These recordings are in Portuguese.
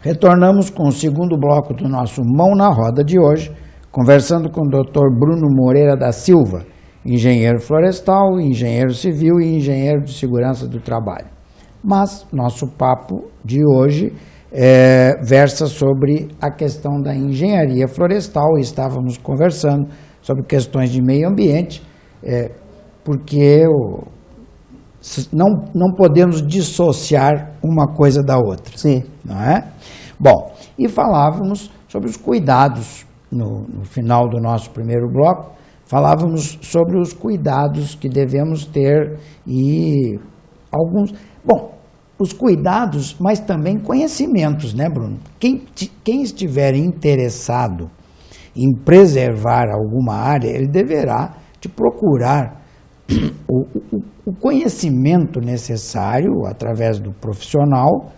Retornamos com o segundo bloco do nosso Mão na Roda de hoje, conversando com o Dr. Bruno Moreira da Silva, engenheiro florestal, engenheiro civil e engenheiro de segurança do trabalho. Mas nosso papo de hoje versa sobre a questão da engenharia florestal. Estávamos conversando sobre questões de meio ambiente, porque não podemos dissociar uma coisa da outra. Sim. Não é? Bom, e falávamos sobre os cuidados, no final do nosso primeiro bloco, falávamos sobre os cuidados que devemos ter e alguns... Bom, os cuidados, mas também conhecimentos, né, Bruno? Quem estiver interessado em preservar alguma área, ele deverá de procurar o conhecimento necessário através do profissional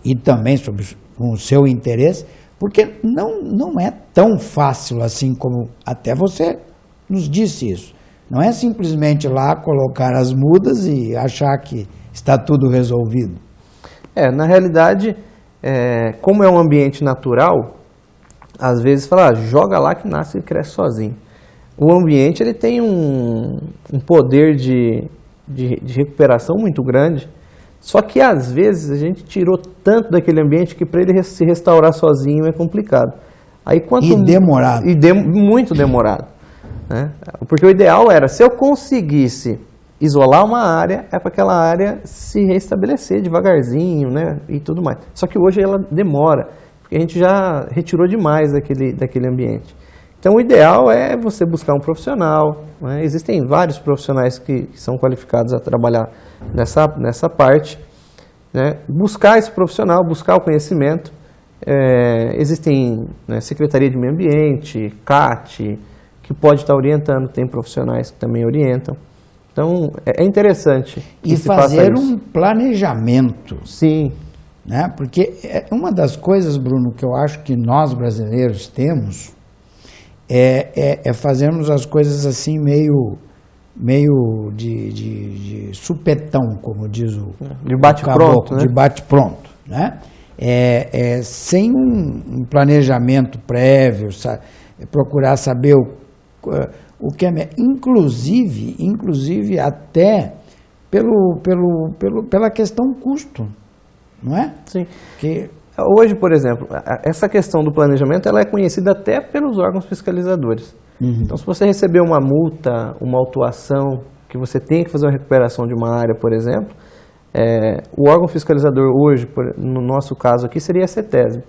e também com o seu interesse, porque não é tão fácil assim como até você nos disse isso. Não é simplesmente lá colocar as mudas e achar que está tudo resolvido. Na realidade, como é um ambiente natural, às vezes fala, joga lá que nasce e cresce sozinho. O ambiente ele tem um poder de recuperação muito grande, só que às vezes a gente tirou tanto daquele ambiente que para ele se restaurar sozinho é complicado. E demorado. Muito demorado. Né? Porque o ideal era, se eu conseguisse isolar uma área, é para aquela área se restabelecer devagarzinho, né? E tudo mais. Só que hoje ela demora, porque a gente já retirou demais daquele ambiente. Então, o ideal é você buscar um profissional, né? Existem vários profissionais que são qualificados a trabalhar nessa parte, né? Buscar esse profissional, buscar o conhecimento. Existem, né, Secretaria de Meio Ambiente, CAT, que pode estar orientando, tem profissionais que também orientam. Então, é interessante. E fazer um planejamento. Sim. Né? Porque uma das coisas, Bruno, que eu acho que nós brasileiros temos é fazermos as coisas assim meio de supetão, como diz o de bate-pronto, né? De bate-pronto, né? Sem um planejamento prévio, procurar saber o que é, inclusive até pela questão custo, não é? Sim. Hoje, por exemplo, essa questão do planejamento ela é conhecida até pelos órgãos fiscalizadores. Uhum. Então, se você receber uma multa, uma autuação, que você tem que fazer uma recuperação de uma área, por exemplo, o órgão fiscalizador hoje, no nosso caso aqui, seria a CETESB.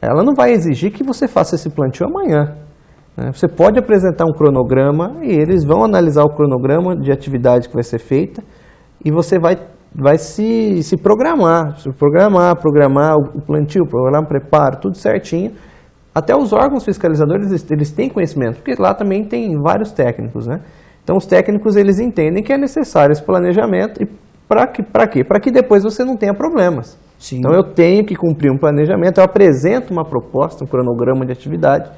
Ela não vai exigir que você faça esse plantio amanhã. Né? Você pode apresentar um cronograma e eles vão analisar o cronograma de atividade que vai ser feita e você vai se programar o plantio, programar o preparo, tudo certinho. Até os órgãos fiscalizadores, eles têm conhecimento, porque lá também tem vários técnicos, né? Então, os técnicos, eles entendem que é necessário esse planejamento. E para quê? Para que depois você não tenha problemas. Sim. Então, eu tenho que cumprir um planejamento, eu apresento uma proposta, um cronograma de atividade,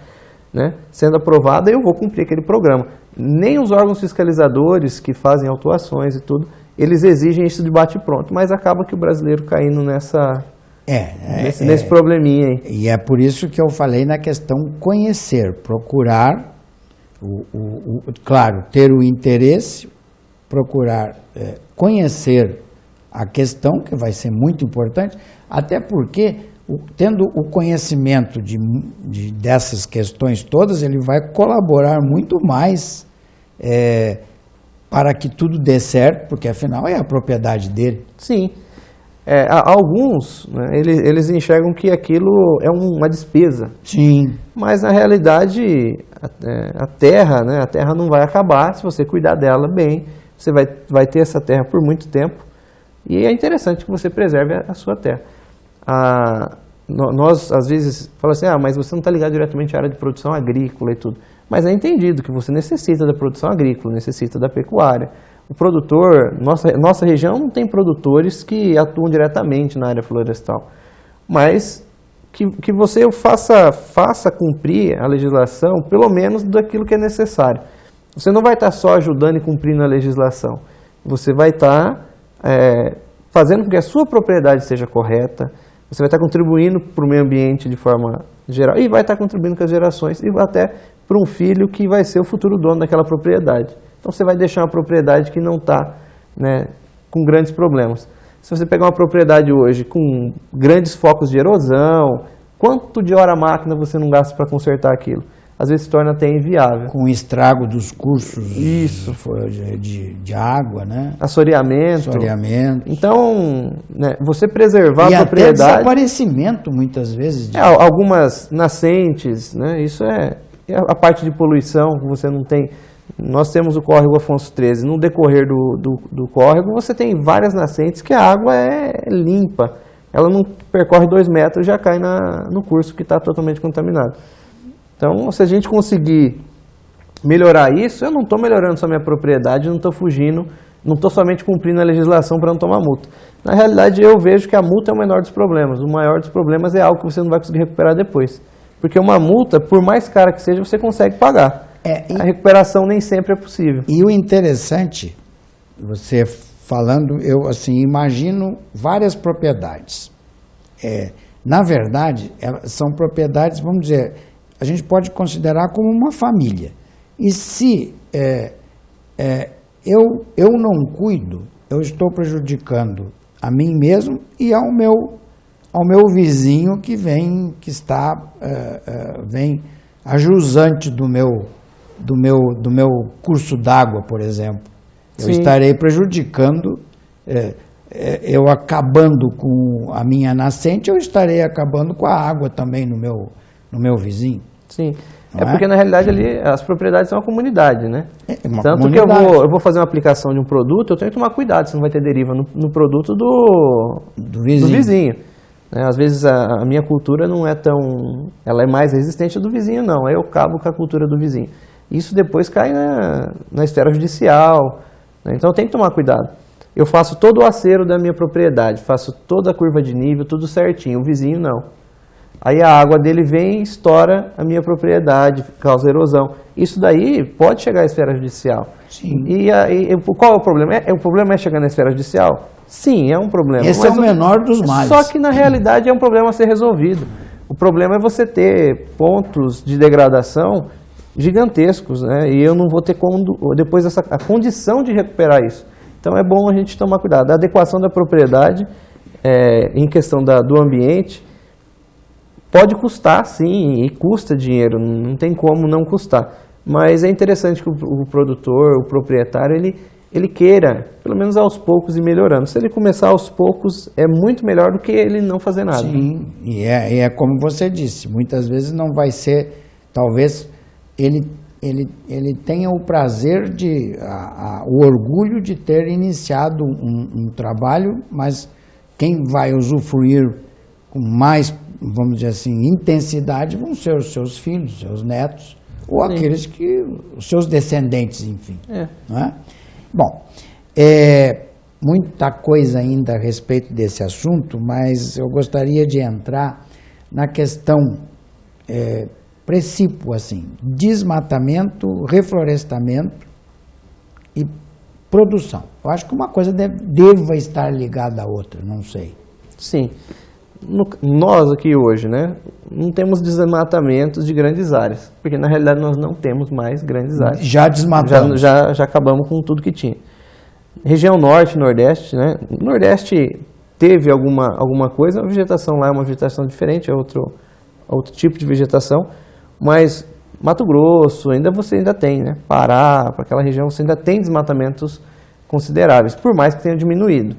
né? Sendo aprovada, eu vou cumprir aquele programa. Nem os órgãos fiscalizadores que fazem autuações e tudo, eles exigem isso de bate-pronto, mas acaba que o brasileiro caindo nesse probleminha aí. E é por isso que eu falei na questão conhecer, procurar, claro, ter o interesse, procurar conhecer a questão, que vai ser muito importante, até porque, tendo o conhecimento dessas questões todas, ele vai colaborar muito mais para que tudo dê certo, porque afinal é a propriedade dele. Sim. Alguns, né, eles enxergam que aquilo é uma despesa. Sim. Mas na realidade a terra, né, a terra não vai acabar se você cuidar dela bem. Você vai ter essa terra por muito tempo. E é interessante que você preserve a sua terra. Nós, às vezes, falamos assim, mas você não está ligado diretamente à área de produção agrícola e tudo. Mas é entendido que você necessita da produção agrícola, necessita da pecuária. O produtor, nossa região não tem produtores que atuam diretamente na área florestal. Mas que você faça cumprir a legislação, pelo menos daquilo que é necessário. Você não vai estar só ajudando e cumprindo a legislação. Você vai estar fazendo com que a sua propriedade seja correta, você vai estar contribuindo para o meio ambiente de forma geral e vai estar contribuindo com as gerações e até para um filho que vai ser o futuro dono daquela propriedade. Então você vai deixar uma propriedade que não está, né, com grandes problemas. Se você pegar uma propriedade hoje com grandes focos de erosão, quanto de hora máquina você não gasta para consertar aquilo? Às vezes se torna até inviável. Com o estrago dos cursos Isso. de água, né? Assoreamento. Então, né, você preservar e a propriedade... até desaparecimento, muitas vezes. Algumas nascentes, né? Isso é a parte de poluição que você não tem. Nós temos o córrego Afonso XIII. No decorrer do córrego, você tem várias nascentes que a água é limpa. Ela não percorre 2 metros e já cai no curso que está totalmente contaminado. Então, se a gente conseguir melhorar isso, eu não estou melhorando só minha propriedade, não estou fugindo, não estou somente cumprindo a legislação para não tomar multa. Na realidade, eu vejo que a multa é o menor dos problemas. O maior dos problemas é algo que você não vai conseguir recuperar depois. Porque uma multa, por mais cara que seja, você consegue pagar. A recuperação nem sempre é possível. E o interessante, você falando, eu assim imagino várias propriedades. Na verdade, são propriedades, vamos dizer, a gente pode considerar como uma família. E se eu não cuido, eu estou prejudicando a mim mesmo e ao meu vizinho que vem ajusante do meu curso d'água, por exemplo. Eu estarei prejudicando, eu acabando com a minha nascente, eu estarei acabando com a água também no meu vizinho. Sim, porque na realidade ali as propriedades são uma comunidade, né? Tanto comunidade. Que eu vou fazer uma aplicação de um produto, eu tenho que tomar cuidado, se não vai ter deriva no produto do vizinho. Às vezes a minha cultura não é tão... Ela é mais resistente do vizinho, não. Aí eu acabo com a cultura do vizinho. Isso depois cai na esfera judicial, né? Então eu tenho que tomar cuidado. Eu faço todo o acero da minha propriedade, faço toda a curva de nível, tudo certinho. O vizinho não. Aí a água dele vem e estoura a minha propriedade, causa erosão. Isso daí pode chegar à esfera judicial. Sim. E qual é o problema? O problema é chegar na esfera judicial? Sim, é um problema. Esse é o menor dos males. Só que na realidade é um problema a ser resolvido. O problema é você ter pontos de degradação gigantescos, né? E eu não vou ter como depois a condição de recuperar isso. Então é bom a gente tomar cuidado. A adequação da propriedade em questão do ambiente pode custar, sim, e custa dinheiro, não tem como não custar. Mas é interessante que o produtor, o proprietário, ele queira, pelo menos aos poucos, ir melhorando. Se ele começar aos poucos, é muito melhor do que ele não fazer nada. Sim, e é como você disse, muitas vezes não vai ser, talvez ele tenha o prazer, o orgulho de ter iniciado um trabalho, mas quem vai usufruir com mais, vamos dizer assim, intensidade vão ser os seus filhos, seus netos, ou Sim. aqueles os seus descendentes, enfim. Não é? Bom, muita coisa ainda a respeito desse assunto, mas eu gostaria de entrar na questão precípua, assim, desmatamento, reflorestamento e produção. Eu acho que uma coisa deva estar ligada à outra, não sei. Sim. Nós aqui hoje, né, não temos desmatamentos de grandes áreas, porque na realidade nós não temos mais grandes áreas. Já desmatamos. Já acabamos com tudo que tinha. Região Norte, Nordeste, né? Nordeste teve alguma coisa, a vegetação lá é uma vegetação diferente, é outro tipo de vegetação, mas Mato Grosso você ainda tem, né? Pará, para aquela região você ainda tem desmatamentos consideráveis, por mais que tenha diminuído.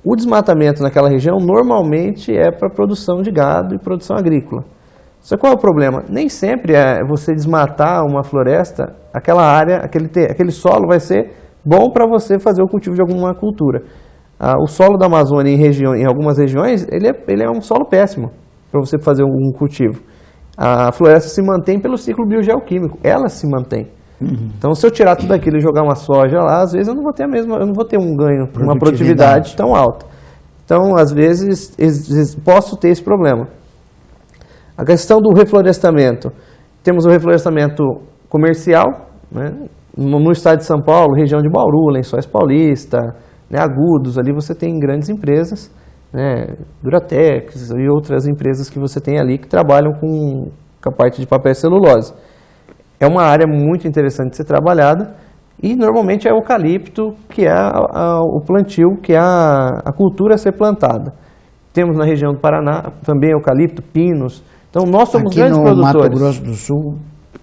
O desmatamento naquela região normalmente é para produção de gado e produção agrícola. Só que qual é o problema? Nem sempre você desmatar uma floresta, aquela área, aquele solo vai ser bom para você fazer o cultivo de alguma cultura. O solo da Amazônia em algumas regiões, ele é um solo péssimo para você fazer um cultivo. A floresta se mantém pelo ciclo biogeoquímico, ela se mantém. Então, se eu tirar tudo aquilo e jogar uma soja lá, às vezes eu não vou ter um ganho, uma produtividade tão alta. Então, às vezes, posso ter esse problema. A questão do reflorestamento. Temos o reflorestamento comercial, né? No estado de São Paulo, região de Bauru, Lençóis Paulista, né? Agudos, ali você tem grandes empresas né, Duratex e outras empresas que você tem ali que trabalham com a parte de papel e celulose. É uma área muito interessante de ser trabalhada e normalmente é eucalipto que é o plantio, que é a cultura a ser plantada. Temos na região do Paraná também eucalipto, pinos. Então nós somos aqui grandes no produtores. Mato Grosso do Sul,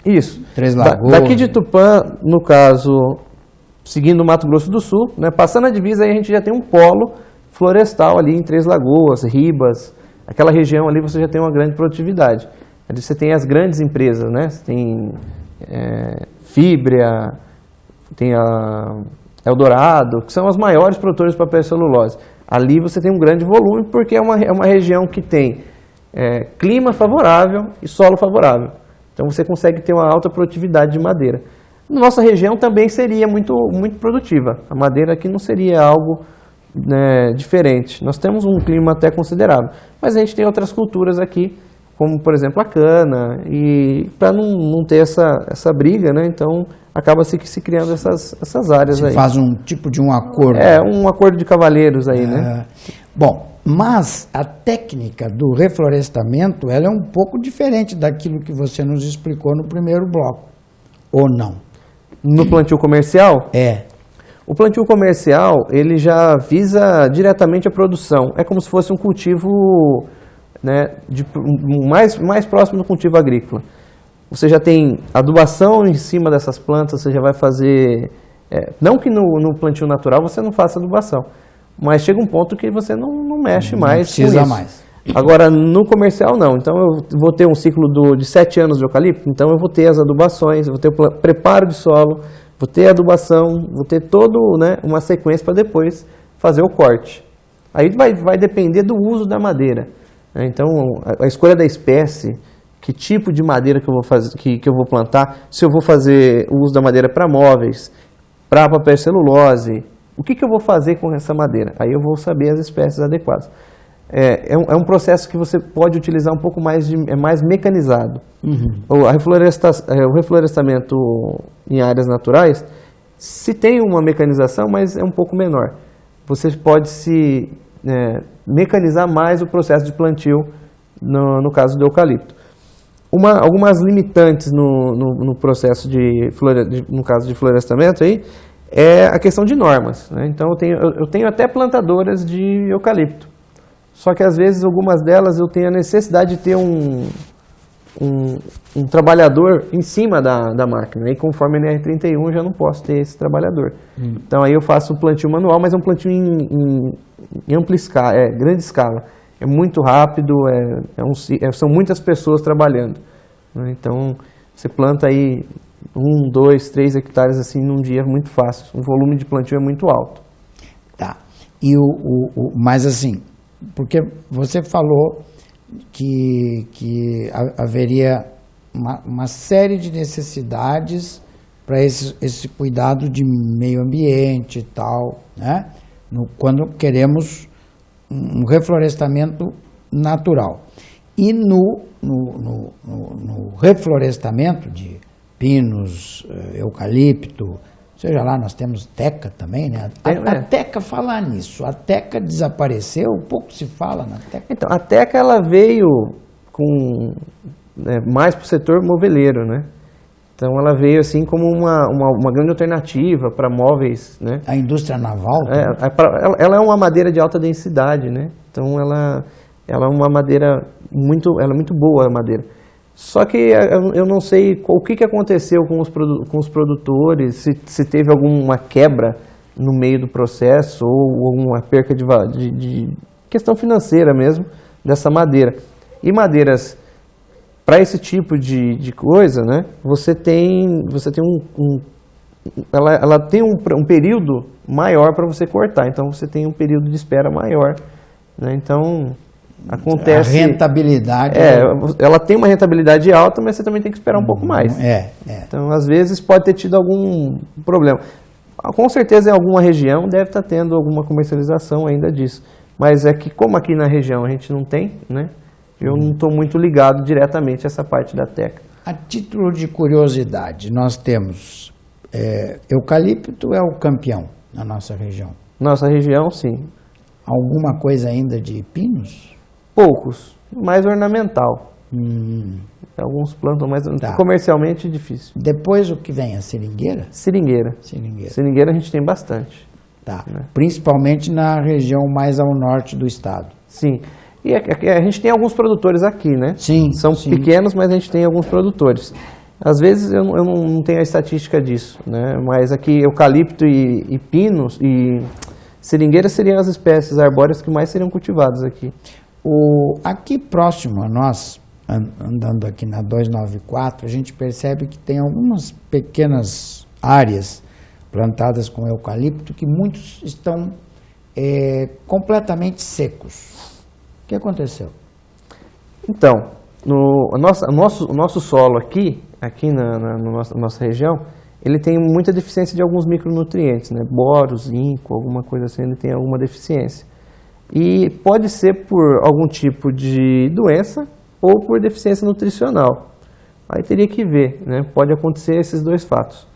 Isso. Três Lagoas. Daqui de Tupã, no caso, seguindo o Mato Grosso do Sul, né, passando a divisa, aí a gente já tem um polo florestal ali em Três Lagoas, Ribas, aquela região ali você já tem uma grande produtividade. Ali você tem as grandes empresas, né? Você tem Fibria, tem a Eldorado, que são as maiores produtores de papel e celulose. Ali você tem um grande volume porque é uma região que tem clima favorável e solo favorável. Então você consegue ter uma alta produtividade de madeira. Nossa região também seria muito, muito produtiva. A madeira aqui não seria algo, né, diferente. Nós temos um clima até considerável, mas a gente tem outras culturas aqui, como por exemplo a cana, e para não ter essa briga, né, então acaba se criando essas áreas se aí. faz um tipo de um acordo. Um acordo de cavalheiros aí, né? Bom, mas a técnica do reflorestamento, ela é um pouco diferente daquilo que você nos explicou no primeiro bloco, ou não? No plantio comercial? O plantio comercial, ele já visa diretamente a produção. É como se fosse um cultivo, né, mais próximo do cultivo agrícola. Você já tem adubação em cima dessas plantas, você já vai fazer... não que no plantio natural você não faça adubação, mas chega um ponto que você não mexe mais com isso. Precisa mais. Agora, no comercial, não. Então, eu vou ter um ciclo de 7 anos de eucalipto, então eu vou ter as adubações, eu vou ter o preparo de solo, vou ter a adubação, vou ter né, uma sequência para depois fazer o corte. Aí vai depender do uso da madeira, né? Então, a escolha da espécie, que tipo de madeira que eu vou fazer, que eu vou plantar, se eu vou fazer o uso da madeira para móveis, para papel e celulose, o que eu vou fazer com essa madeira? Aí eu vou saber as espécies adequadas. É um processo que você pode utilizar um pouco mais, mais mecanizado. O reflorestamento em áreas naturais, se tem uma mecanização, mas é um pouco menor. Você pode mecanizar mais o processo de plantio no caso do eucalipto. Algumas limitantes no processo no caso de florestamento aí, é a questão de normas, né? Então eu tenho até plantadoras de eucalipto. Só que às vezes algumas delas eu tenho a necessidade de ter um trabalhador em cima da máquina. E conforme a NR31 eu já não posso ter esse trabalhador. Então aí eu faço um plantio manual, mas é um plantio em ampla escala, grande escala. É muito rápido, são muitas pessoas trabalhando, né? Então você planta aí 1, 2, 3 hectares assim num dia, muito fácil. O volume de plantio é muito alto. Tá. E mas assim, porque você falou que haveria uma série de necessidades para esse cuidado de meio ambiente e tal, né? Quando queremos um reflorestamento natural. E no reflorestamento de pinos, eucalipto, seja lá, nós temos teca também, né? A teca, falar nisso, a teca desapareceu, pouco se fala na teca. Então, a teca ela veio mais para o setor moveleiro, né? Então ela veio assim como uma grande alternativa para móveis, né? A indústria naval? Ela é uma madeira de alta densidade, né? Então ela é uma madeira muito boa, a madeira. Só que eu não sei o que aconteceu com os produtores, se teve alguma quebra no meio do processo ou alguma perca de questão financeira mesmo dessa madeira. E madeiras para esse tipo de coisa, né? Ela tem um período maior para você cortar, então você tem um período de espera maior, né? Então acontece. A rentabilidade. Ela tem uma rentabilidade alta, mas você também tem que esperar um pouco mais. Então, às vezes, pode ter tido algum problema. Com certeza, em alguma região, deve estar tendo alguma comercialização ainda disso. Mas é que, como aqui na região a gente não tem, né? Eu não estou muito ligado diretamente a essa parte da teca. A título de curiosidade, nós temos eucalipto é o campeão na nossa região. Nossa região, sim. alguma coisa ainda de pinos? Poucos, mais ornamental. Alguns plantam, mas comercialmente difícil. Depois o que vem? A seringueira? Seringueira. Seringueira a gente tem bastante. Tá. Né? Principalmente na região mais ao norte do estado. Sim. E a gente tem alguns produtores aqui, né? Sim. São pequenos, mas a gente tem alguns produtores. Às vezes eu não tenho a estatística disso, né? Mas aqui eucalipto e pinos e seringueira seriam as espécies arbóreas que mais seriam cultivadas aqui. Aqui próximo a nós, andando aqui na 294, a gente percebe que tem algumas pequenas áreas plantadas com eucalipto que muitos estão completamente secos. O que aconteceu? Então, o nosso solo aqui na nossa região, ele tem muita deficiência de alguns micronutrientes, né? Boro, zinco, alguma coisa assim, ele tem alguma deficiência. E pode ser por algum tipo de doença ou por deficiência nutricional. Aí teria que ver, né? Pode acontecer esses dois fatos,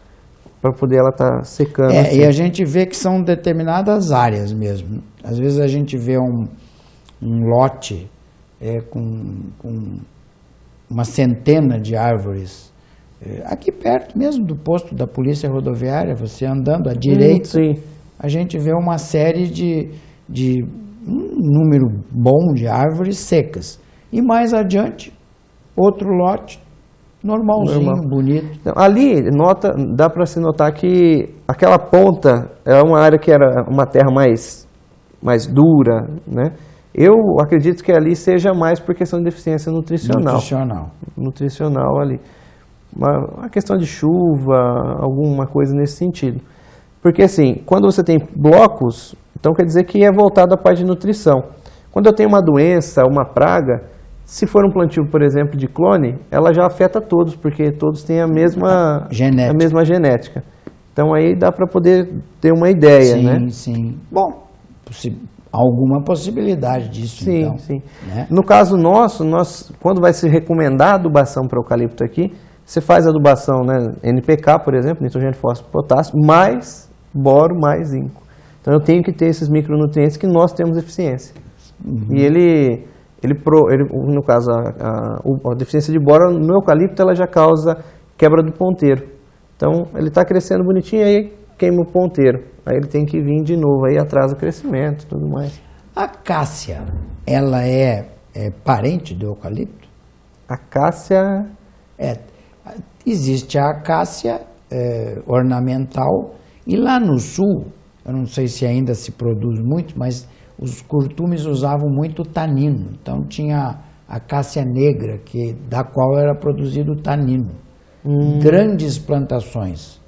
para poder ela estar secando. Assim. E a gente vê que são determinadas áreas mesmo. Às vezes a gente vê um lote com uma centena de árvores. Aqui perto mesmo do posto da Polícia Rodoviária, você andando à direita, a gente vê uma série de um número bom de árvores secas. E mais adiante, outro lote, normalzinho, bonito. Então, ali, dá para se notar que aquela ponta é uma área que era uma terra mais dura, né? Eu acredito que ali seja mais por questão de deficiência nutricional. Nutricional ali. Uma questão de chuva, alguma coisa nesse sentido. Porque assim, quando você tem blocos, então quer dizer que é voltado à parte de nutrição. Quando eu tenho uma doença, uma praga, se for um plantio, por exemplo, de clone, ela já afeta todos, porque todos têm a mesma genética. Então aí dá para poder ter uma ideia, né? Sim. Bom, alguma possibilidade disso, então. Sim. Né? No caso nosso, quando vai se recomendar a adubação para eucalipto aqui, você faz a adubação, né, NPK, por exemplo, nitrogênio, fósforo, potássio, mais boro, mais zinco. Então eu tenho que ter esses micronutrientes que nós temos deficiência. E no caso, a deficiência de boro no eucalipto, ela já causa quebra do ponteiro. Então ele está crescendo bonitinho, aí queima o ponteiro. Aí ele tem que vir de novo, aí atrasa o crescimento e tudo mais. A cássia, ela é parente do eucalipto? A cássia... Existe a acácia ornamental e lá no sul, eu não sei se ainda se produz muito, mas os curtumes usavam muito tanino. Então tinha a acácia negra, da qual era produzido o tanino. Grandes plantações.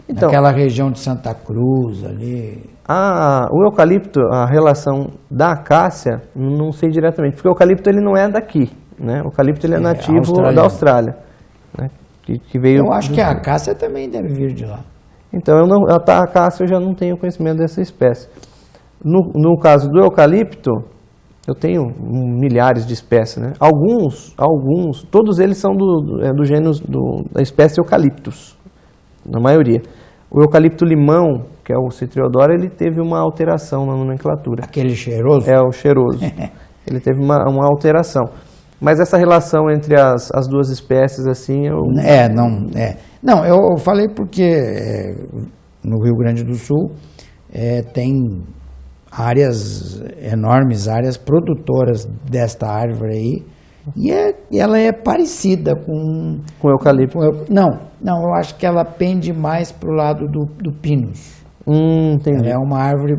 Então, naquela região de Santa Cruz ali. O eucalipto, a relação da acácia, não sei diretamente, porque o eucalipto ele não é daqui, né? O eucalipto ele é nativo da Austrália, né? Que veio. Eu acho que a acácia também deve vir de lá. Então a acácia eu já não tenho conhecimento dessa espécie. No caso do eucalipto, eu tenho milhares de espécies, né? Alguns, todos eles são do gênero da espécie Eucalyptus, na maioria. O eucalipto limão, que é o Citriodora, ele teve uma alteração na nomenclatura. Aquele cheiroso? É, o cheiroso. Ele teve uma alteração. Mas essa relação entre as duas espécies, assim, Não, eu falei porque no Rio Grande do Sul tem enormes áreas produtoras desta árvore aí, e ela é parecida com o eucalipto. Não, eu acho que ela pende mais para o lado do pinus. Entendi. Ela é uma árvore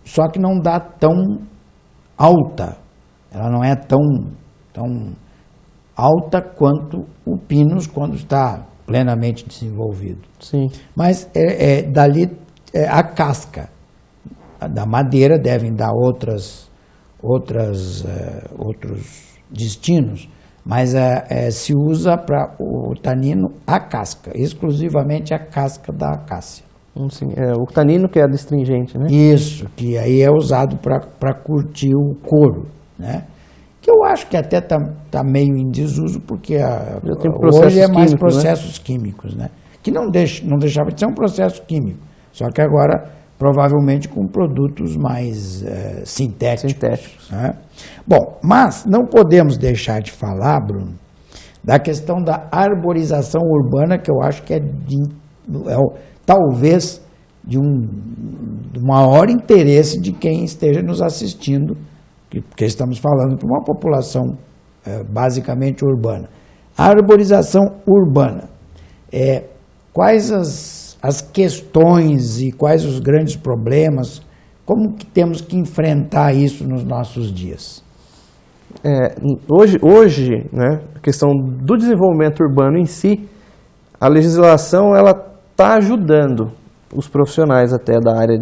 só que não dá tão alta. Ela não é tão alta quanto o pinus quando está plenamente desenvolvido. Sim. Mas dali a casca da madeira devem dar outros destinos, mas se usa para o tanino a casca, exclusivamente a casca da acácia. Sim, o tanino que é adstringente, né? Isso, que aí é usado para curtir o couro, né? Que eu acho que até tá meio em desuso, porque hoje é mais processos químicos, né? Que não deixava de ser um processo químico, só que agora provavelmente com produtos mais sintéticos. Né? Bom, mas não podemos deixar de falar, Bruno, da questão da arborização urbana, que eu acho que talvez de maior interesse de quem esteja nos assistindo, porque estamos falando para uma população basicamente urbana. A arborização urbana, quais as questões e quais os grandes problemas, como que temos que enfrentar isso nos nossos dias? Hoje, né, a questão do desenvolvimento urbano em si, a legislação ela está ajudando os profissionais até da área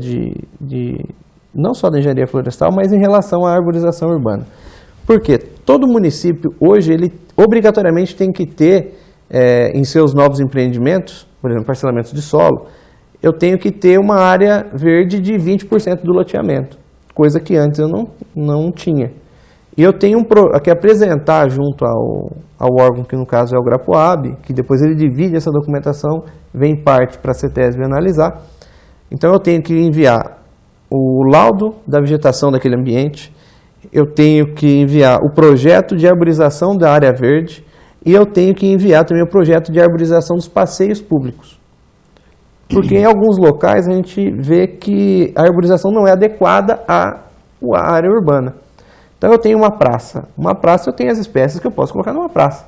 não só da engenharia florestal, mas em relação à arborização urbana. Por quê? Todo município hoje, ele obrigatoriamente tem que ter em seus novos empreendimentos, por exemplo, parcelamentos de solo, eu tenho que ter uma área verde de 20% do loteamento, coisa que antes eu não tinha. E eu tenho que apresentar junto ao órgão, que no caso é o Grapoab, que depois ele divide essa documentação, vem parte para a CETESB analisar. Então eu tenho que enviar o laudo da vegetação daquele ambiente, eu tenho que enviar o projeto de arborização da área verde e eu tenho que enviar também o projeto de arborização dos passeios públicos. Porque em alguns locais a gente vê que a arborização não é adequada à área urbana. Então eu tenho uma praça. Uma praça eu tenho as espécies que eu posso colocar numa praça.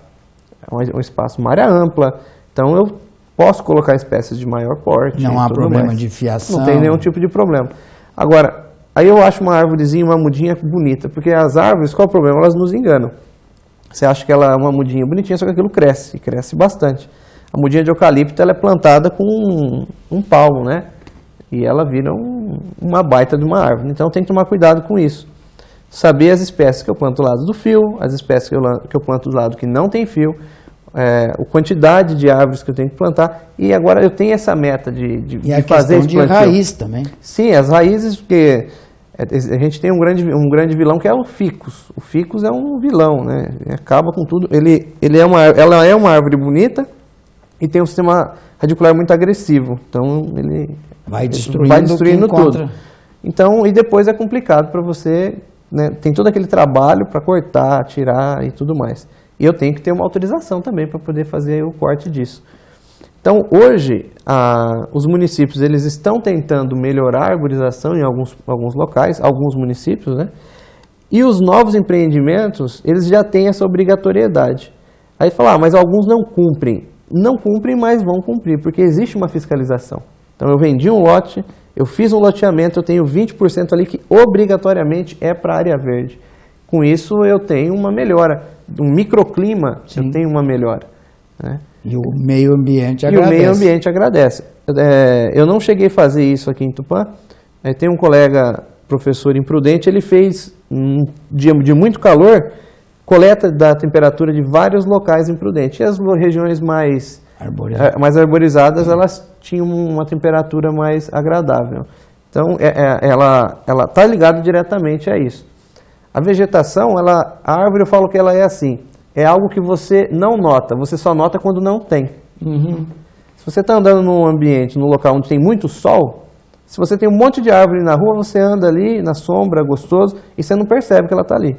É um espaço, uma área ampla. Então eu posso colocar espécies de maior porte. Não há problema de fiação. Não tem nenhum tipo de problema. Agora, aí eu acho uma árvorezinha, uma mudinha bonita. Porque as árvores, qual é o problema? Elas nos enganam. Você acha que ela é uma mudinha bonitinha, só que aquilo cresce. E cresce bastante. A mudinha de eucalipto ela é plantada com um palmo, né? E ela vira uma baita de uma árvore. Então tem que tomar cuidado com isso. Saber as espécies que eu planto do lado do fio, as espécies que eu planto do lado que não tem fio, a quantidade de árvores que eu tenho que plantar. E agora eu tenho essa meta de fazer esse plantio. E a raiz também. Sim, as raízes, porque a gente tem um grande vilão que é o ficus. O ficus é um vilão, né? Ele acaba com tudo. Ela é uma árvore bonita e tem um sistema radicular muito agressivo. Então ele vai destruindo tudo. Então, e depois é complicado para você, né? Tem todo aquele trabalho para cortar, tirar e tudo mais. E eu tenho que ter uma autorização também para poder fazer o corte disso. Então, hoje, os municípios eles estão tentando melhorar a arborização em alguns locais, alguns municípios, né? E os novos empreendimentos, eles já têm essa obrigatoriedade. Aí fala, mas alguns não cumprem. Não cumprem, mas vão cumprir, porque existe uma fiscalização. Então, eu vendi um lote, eu fiz um loteamento, eu tenho 20% ali que obrigatoriamente é para a área verde. Com isso, eu tenho uma melhora. Um microclima, Sim. Eu tenho uma melhora. Né? E o meio ambiente agradece. E o meio ambiente agradece. Eu não cheguei a fazer isso aqui em Tupã. Tem um colega, professor imprudente, ele fez, um dia de muito calor, coleta da temperatura de vários locais em Prudente. E as regiões mais arborizadas, elas tinham uma temperatura mais agradável. Então, ela está ligada diretamente a isso. A vegetação, a árvore, eu falo que ela é assim, é algo que você não nota, você só nota quando não tem. Uhum. Se você está andando num ambiente, num local onde tem muito sol, se você tem um monte de árvore na rua, você anda ali na sombra, gostoso, e você não percebe que ela está ali.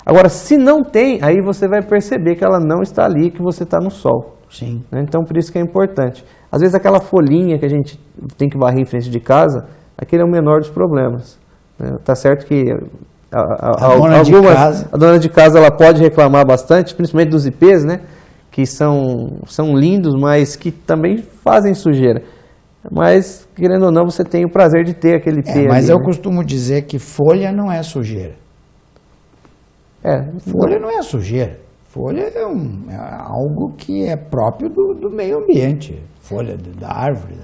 Agora, se não tem, aí você vai perceber que ela não está ali, que você está no sol. Sim. Então, por isso que é importante. Às vezes, aquela folhinha que a gente tem que varrer em frente de casa, aquele é o menor dos problemas. Tá certo que a dona de casa ela pode reclamar bastante, principalmente dos ipês, né? Que são lindos, mas que também fazem sujeira. Mas, querendo ou não, você tem o prazer de ter aquele ipê. Mas ali, eu né? costumo dizer que folha não é sujeira. Folha não é sujeira. Folha é algo que é próprio do meio ambiente. Folha da árvore.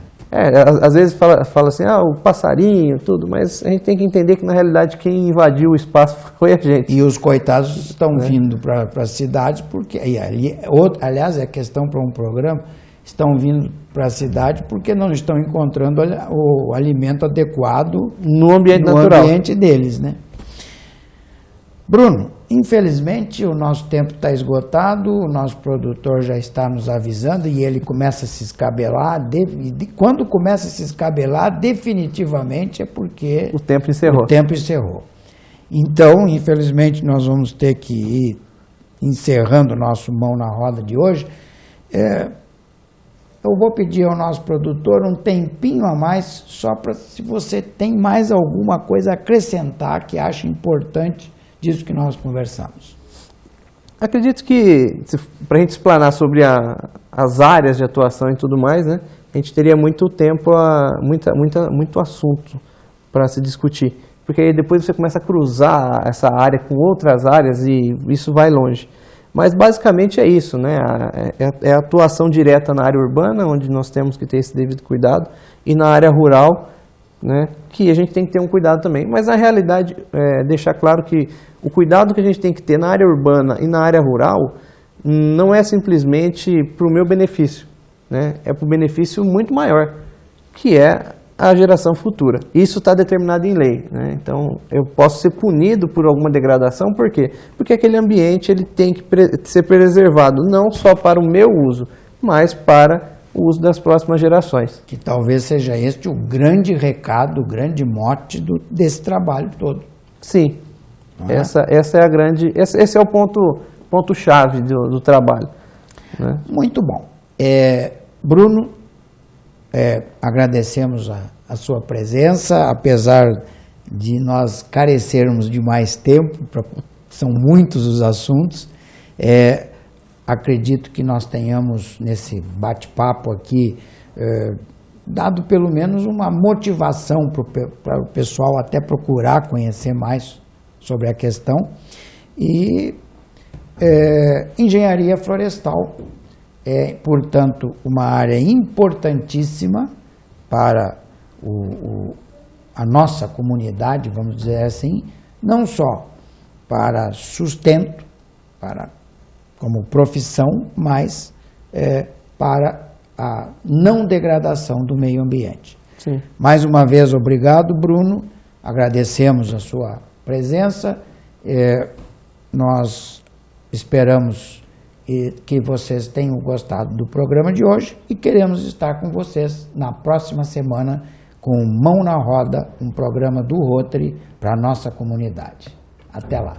Às vezes fala assim, o passarinho, tudo, mas a gente tem que entender que na realidade quem invadiu o espaço foi a gente. E os coitados estão vindo para as cidades, porque, aliás, é questão para um programa, estão vindo para a cidade porque não estão encontrando o alimento adequado no ambiente natural. No ambiente deles, né? Bruno, Infelizmente, o nosso tempo está esgotado, o nosso produtor já está nos avisando e ele começa a se escabelar. Quando começa a se escabelar, definitivamente é porque O tempo encerrou. o tempo encerrou. Então, infelizmente, nós vamos ter que ir encerrando o nosso Mão na Roda de hoje. Eu vou pedir ao nosso produtor um tempinho a mais, só para se você tem mais alguma coisa a acrescentar que acha importante disso que nós conversamos. Acredito que, para a gente explanar sobre as áreas de atuação e tudo mais, né, a gente teria muito tempo, muito assunto para se discutir. Porque aí depois você começa a cruzar essa área com outras áreas e isso vai longe. Mas basicamente é isso, né? É a atuação direta na área urbana, onde nós temos que ter esse devido cuidado, e na área rural, né, que a gente tem que ter um cuidado também. Mas na realidade, deixar claro que o cuidado que a gente tem que ter na área urbana e na área rural não é simplesmente para o meu benefício, né? É para o benefício muito maior, que é a geração futura. Isso está determinado em lei, né? Então, eu posso ser punido por alguma degradação, por quê? Porque aquele ambiente ele tem que ser preservado, não só para o meu uso, mas para o uso das próximas gerações. Que talvez seja este o grande recado, o grande mote desse trabalho todo. Sim, essa é a grande, esse é o ponto-chave do trabalho, né? Muito bom. Bruno, agradecemos a sua presença, apesar de nós carecermos de mais tempo, são muitos os assuntos. Acredito que nós tenhamos, nesse bate-papo aqui, dado pelo menos uma motivação para o pessoal até procurar conhecer mais sobre a questão. E engenharia florestal é, portanto, uma área importantíssima para a nossa comunidade, vamos dizer assim, não só para sustento, como profissão, mas para a não degradação do meio ambiente. Sim. Mais uma vez, obrigado, Bruno, agradecemos a sua presença, nós esperamos que vocês tenham gostado do programa de hoje e queremos estar com vocês na próxima semana com Mão na Roda, um programa do Rotary para a nossa comunidade. Até lá.